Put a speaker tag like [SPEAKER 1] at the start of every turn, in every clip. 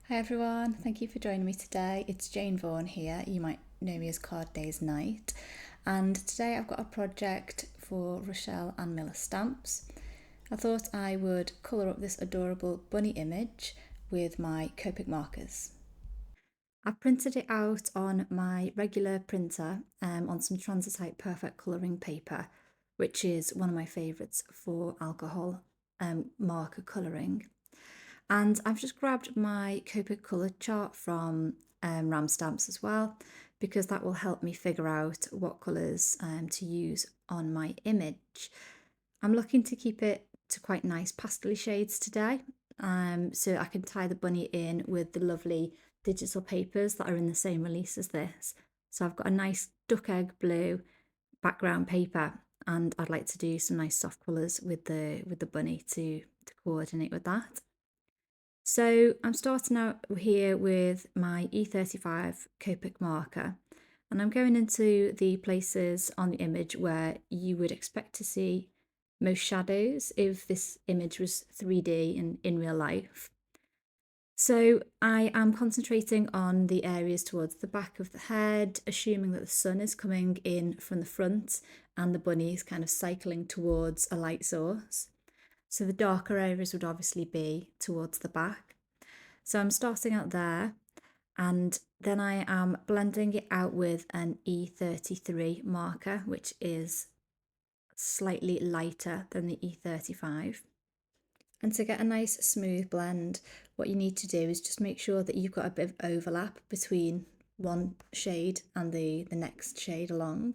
[SPEAKER 1] Hi everyone, thank you for joining me today. It's Jane Vaughan here. You might know me as Card Days Night. And today I've got a project for Rochelle and Miller stamps. I thought I would colour up this adorable bunny image with my Copic markers. I've printed it out on my regular printer on some Transitite Perfect Colouring paper, which is one of my favourites for alcohol marker colouring. And I've just grabbed my Copic colour chart from Ram Stamps as well, because that will help me figure out what colours to use on my image. I'm looking to keep it to quite nice pastel shades today, so I can tie the bunny in with the lovely digital papers that are in the same release as this. So I've got a nice duck egg blue background paper, and I'd like to do some nice soft colours with the bunny to coordinate with that. So I'm starting out here with my E35 Copic marker, and I'm going into the places on the image where you would expect to see most shadows if this image was 3D and in real life. So I am concentrating on the areas towards the back of the head, assuming that the sun is coming in from the front and the bunny is kind of cycling towards a light source. So the darker areas would obviously be towards the back. So I'm starting out there, and then I am blending it out with an E33 marker, which is slightly lighter than the E35. And to get a nice smooth blend, what you need to do is just make sure that you've got a bit of overlap between one shade and the next shade along.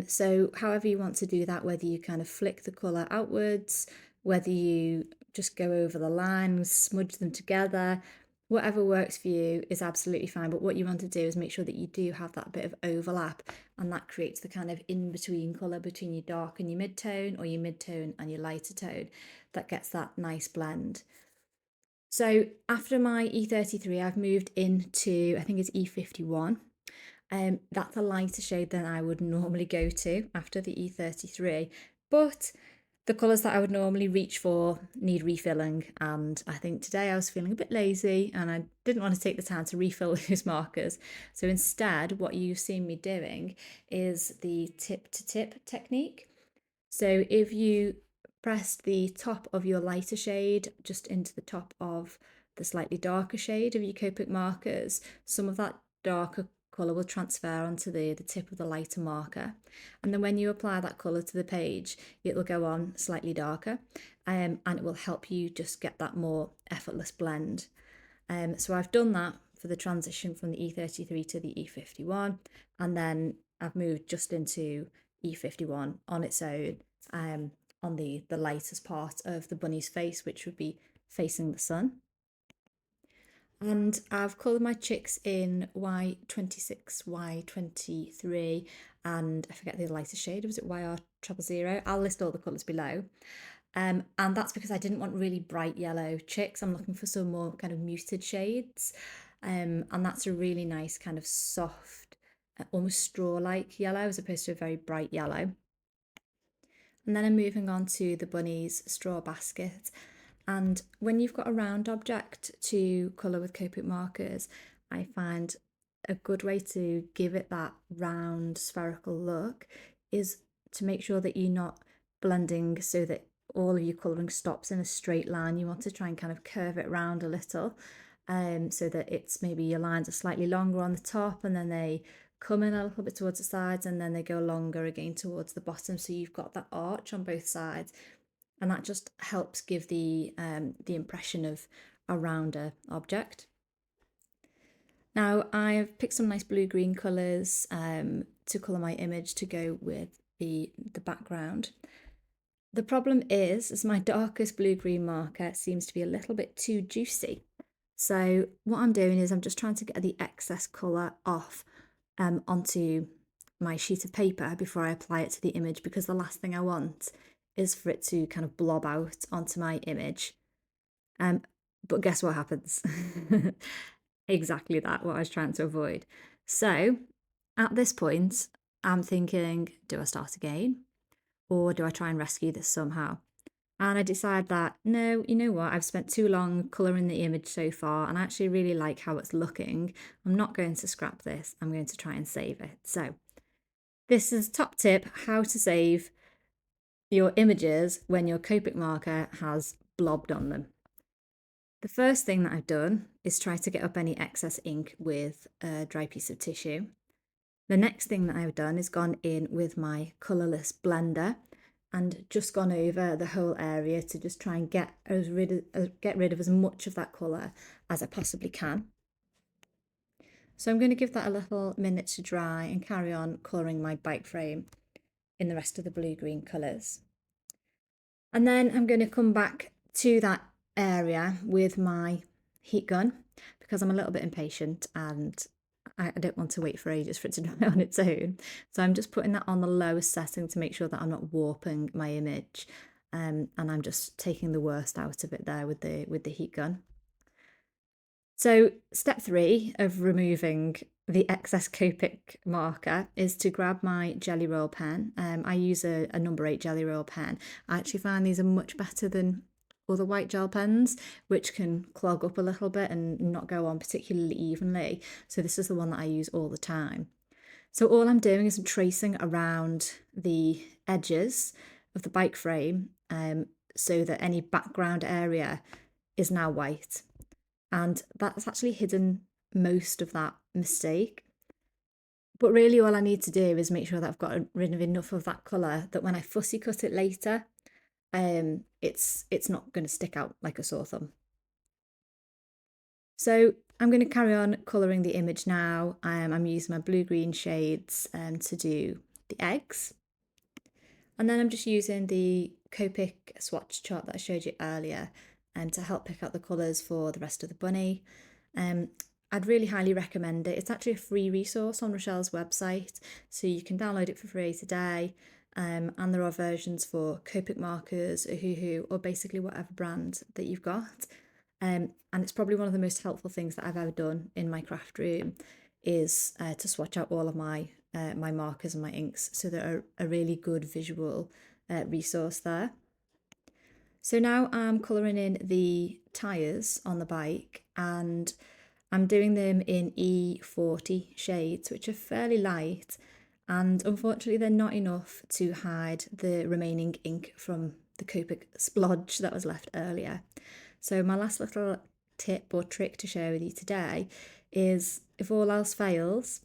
[SPEAKER 1] So however you want to do that, whether you kind of flick the colour outwards, whether you just go over the lines, smudge them together, whatever works for you is absolutely fine. But what you want to do is make sure that you do have that bit of overlap, and that creates the kind of in-between colour between your dark and your mid-tone, or your mid-tone and your lighter tone, that gets that nice blend. So after my E33, I've moved into, I think it's E51. That's a lighter shade than I would normally go to after the E33, but the colours that I would normally reach for need refilling, and I think today I was feeling a bit lazy and I didn't want to take the time to refill those markers. So instead, what you've seen me doing is the tip to tip technique. So if you press the top of your lighter shade just into the top of the slightly darker shade of your Copic markers, some of that darker colour will transfer onto the tip of the lighter marker. And then when you apply that colour to the page, it will go on slightly darker, and it will help you just get that more effortless blend. So I've done that for the transition from the E33 to the E51, and then I've moved just into E51 on its own, on the lightest part of the bunny's face, which would be facing the sun. And I've coloured my chicks in Y26, Y23, and I forget the lighter shade. Was it YR00? I'll list all the colours below. And that's because I didn't want really bright yellow chicks. I'm looking for some more kind of muted shades. And that's a really nice kind of soft, almost straw-like yellow as opposed to a very bright yellow. And then I'm moving on to the bunny's straw basket. And when you've got a round object to colour with Copic markers, I find a good way to give it that round spherical look is to make sure that you're not blending so that all of your colouring stops in a straight line. You want to try and kind of curve it around a little, so that it's maybe your lines are slightly longer on the top and then they come in a little bit towards the sides and then they go longer again towards the bottom, so you've got that arch on both sides, and that just helps give the impression of a rounder object. Now I've picked some nice blue-green colours to colour my image to go with the background. The problem is my darkest blue-green marker seems to be a little bit too juicy. So what I'm doing is I'm just trying to get the excess colour off onto my sheet of paper before I apply it to the image, because the last thing I want is for it to kind of blob out onto my image. But guess what happens? Exactly that, what I was trying to avoid. So at this point, I'm thinking, do I start again? Or do I try and rescue this somehow? And I decided that, no, you know what, I've spent too long colouring the image so far and I actually really like how it's looking. I'm not going to scrap this, I'm going to try and save it. So this is top tip, how to save your images when your Copic marker has blobbed on them. The first thing that I've done is try to get up any excess ink with a dry piece of tissue. The next thing that I've done is gone in with my colourless blender and just gone over the whole area to just try and get rid of as much of that colour as I possibly can. So I'm going to give that a little minute to dry and carry on colouring my bike frame in the rest of the blue-green colours. And then I'm going to come back to that area with my heat gun because I'm a little bit impatient and I don't want to wait for ages for it to dry on its own. So I'm just putting that on the lowest setting to make sure that I'm not warping my image. And I'm just taking the worst out of it there with the heat gun. So step 3 of removing the excess Copic marker is to grab my Gelly Roll pen. I use a number 8 Gelly Roll pen. I actually find these are much better than other white gel pens, which can clog up a little bit and not go on particularly evenly. So this is the one that I use all the time. So all I'm doing is I'm tracing around the edges of the bike frame so that any background area is now white. And that's actually hidden most of that mistake. But really all I need to do is make sure that I've got rid of enough of that colour that when I fussy cut it later, it's not going to stick out like a sore thumb. So I'm going to carry on colouring the image now. I'm using my blue-green shades to do the eggs. And then I'm just using the Copic swatch chart that I showed you earlier to help pick out the colours for the rest of the bunny. I'd really highly recommend it. It's actually a free resource on Rochelle's website, so you can download it for free today. And there are versions for Copic markers, Ohuhu, or basically whatever brand that you've got. And it's probably one of the most helpful things that I've ever done in my craft room is to swatch out all of my my markers and my inks, so they're a really good visual resource there. So now I'm colouring in the tyres on the bike and I'm doing them in E40 shades, which are fairly light, and unfortunately they're not enough to hide the remaining ink from the Copic splodge that was left earlier. So my last little tip or trick to share with you today is, if all else fails,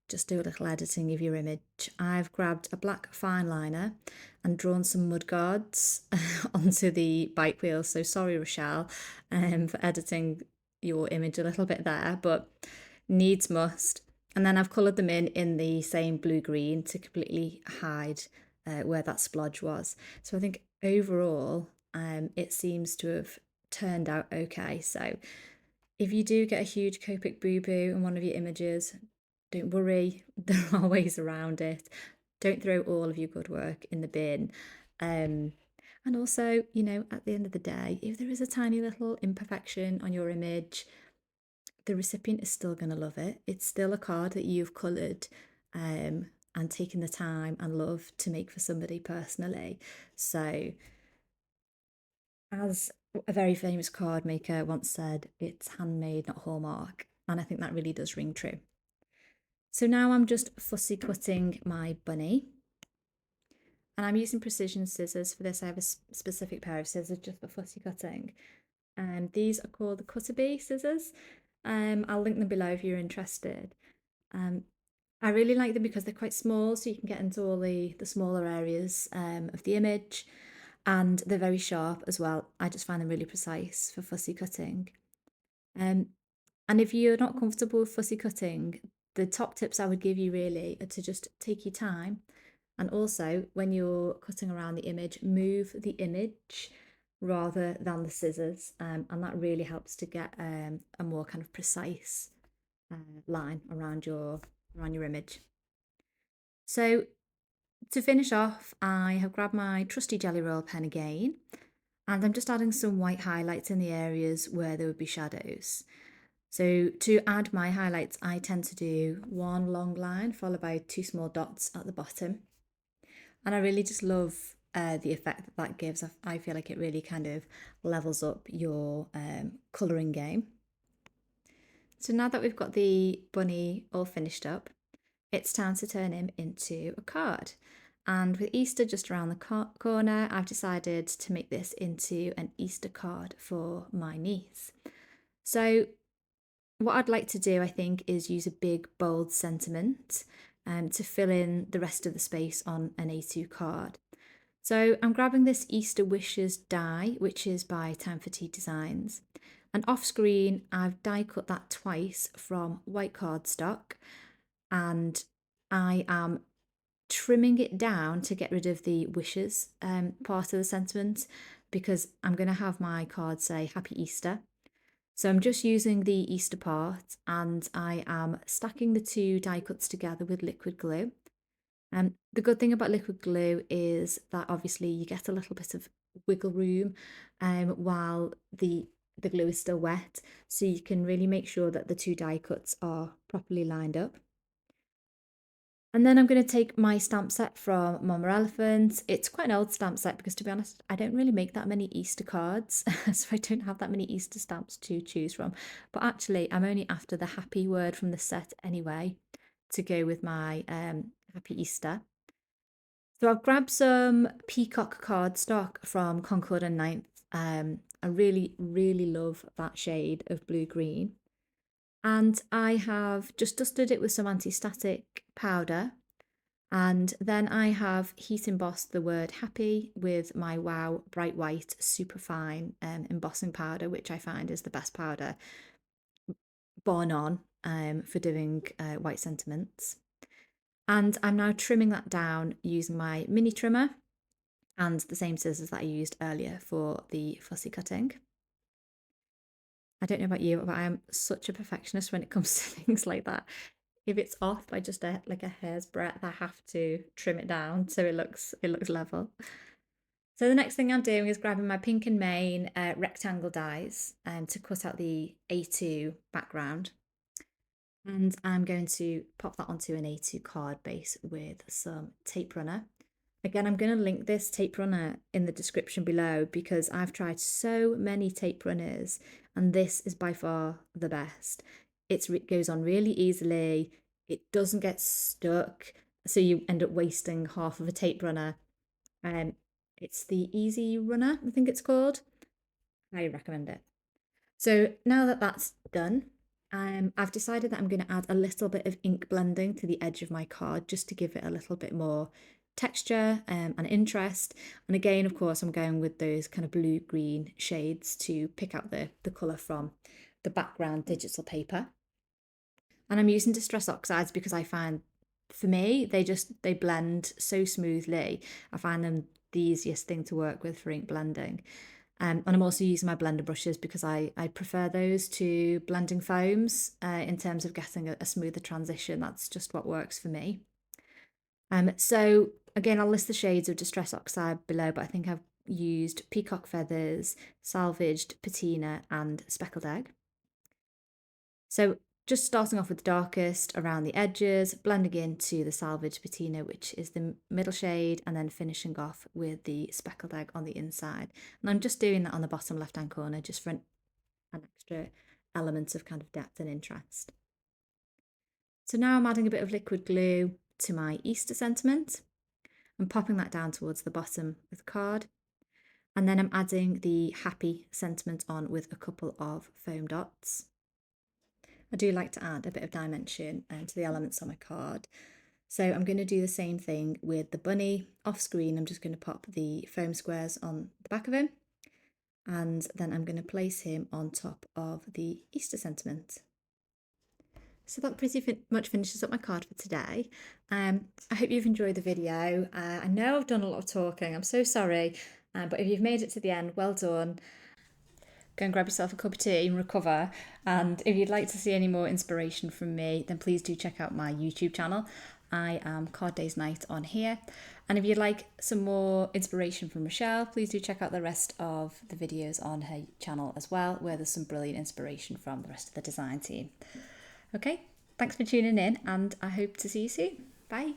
[SPEAKER 1] just do a little editing of your image. I've grabbed a black fine liner and drawn some mud guards onto the bike wheels. So sorry, Rochelle, for editing your image a little bit there, but needs must. And then I've coloured them in the same blue-green to completely hide where that splodge was. So I think overall it seems to have turned out okay. So if you do get a huge Copic boo-boo in one of your images, don't worry, there are ways around it. Don't throw all of your good work in the bin. And also, you know, at the end of the day, if there is a tiny little imperfection on your image, the recipient is still going to love it. It's still a card that you've coloured and taken the time and love to make for somebody personally. So, as a very famous card maker once said, it's handmade, not Hallmark. And I think that really does ring true. So now I'm just fussy cutting my bunny. And I'm using precision scissors for this. I have a specific pair of scissors just for fussy cutting. And these are called the Cutterbee scissors. I'll link them below if you're interested. I really like them because they're quite small, so you can get into all the smaller areas of the image. And they're very sharp as well. I just find them really precise for fussy cutting. And if you're not comfortable with fussy cutting, the top tips I would give you really are to just take your time, and also when you're cutting around the image, move the image rather than the scissors, and that really helps to get a more kind of precise line around your image. So to finish off, I have grabbed my trusty Gelly Roll pen again, and I'm just adding some white highlights in the areas where there would be shadows. So to add my highlights, I tend to do one long line followed by two small dots at the bottom. And I really just love the effect that that gives. I feel like it really kind of levels up your colouring game. So now that we've got the bunny all finished up, it's time to turn him into a card. And with Easter just around the corner, I've decided to make this into an Easter card for my niece. So what I'd like to do, I think, is use a big, bold sentiment to fill in the rest of the space on an A2 card. So I'm grabbing this Easter Wishes die, which is by Time for Tea Designs. And off screen, I've die cut that twice from white cardstock, and I am trimming it down to get rid of the wishes part of the sentiment, because I'm going to have my card say Happy Easter. So I'm just using the Easter part, and I am stacking the two die cuts together with liquid glue. The good thing about liquid glue is that obviously you get a little bit of wiggle room while the glue is still wet, so you can really make sure that the two die cuts are properly lined up. And then I'm going to take my stamp set from Mama Elephant. It's quite an old stamp set because, to be honest, I don't really make that many Easter cards, so I don't have that many Easter stamps to choose from. But actually, I'm only after the happy word from the set anyway to go with my Happy Easter. So I've grabbed some peacock cardstock from Concord and Ninth. I really, really love that shade of blue-green. And I have just dusted it with some anti-static powder. And then I have heat embossed the word happy with my Wow Bright White Superfine embossing powder, which I find is the best powder bar none for doing white sentiments. And I'm now trimming that down using my mini trimmer and the same scissors that I used earlier for the fussy cutting. I don't know about you, but I am such a perfectionist when it comes to things like that. If it's off by just a hair's breadth, I have to trim it down so it looks level. So the next thing I'm doing is grabbing my Pink and Main rectangle dies to cut out the A2 background. And I'm going to pop that onto an A2 card base with some tape runner. Again, I'm going to link this tape runner in the description below because I've tried so many tape runners and this is by far the best. It goes on really easily, it doesn't get stuck, so you end up wasting half of a tape runner. It's the Easy Runner, I think it's called. I recommend it. So now that that's done, I've decided that I'm going to add a little bit of ink blending to the edge of my card just to give it a little bit more texture and interest. And again, of course, I'm going with those kind of blue-green shades to pick out the colour from the background digital paper. And I'm using Distress Oxides because I find, for me, they blend so smoothly. I find them the easiest thing to work with for ink blending. And I'm also using my blender brushes because I prefer those to blending foams in terms of getting a smoother transition. That's just what works for me. So again, I'll list the shades of Distress Oxide below, but I think I've used Peacock Feathers, Salvaged Patina and Speckled Egg. So just starting off with the darkest around the edges, blending into the Salvaged Patina, which is the middle shade, and then finishing off with the Speckled Egg on the inside. And I'm just doing that on the bottom left-hand corner just for an extra element of kind of depth and interest. So now I'm adding a bit of liquid glue to my Easter sentiment. I'm popping that down towards the bottom of the card. And then I'm adding the happy sentiment on with a couple of foam dots. I do like to add a bit of dimension to the elements on my card. So I'm going to do the same thing with the bunny. Off screen, I'm just going to pop the foam squares on the back of him. And then I'm going to place him on top of the Easter sentiment. So that pretty much finishes up my card for today. I hope you've enjoyed the video. I know I've done a lot of talking, I'm so sorry, but if you've made it to the end, well done. Go and grab yourself a cup of tea and recover. And if you'd like to see any more inspiration from me, then please do check out my YouTube channel. I am Card Days Night on here. And if you'd like some more inspiration from Rochelle, please do check out the rest of the videos on her channel as well, where there's some brilliant inspiration from the rest of the design team. Okay, thanks for tuning in and I hope to see you soon. Bye.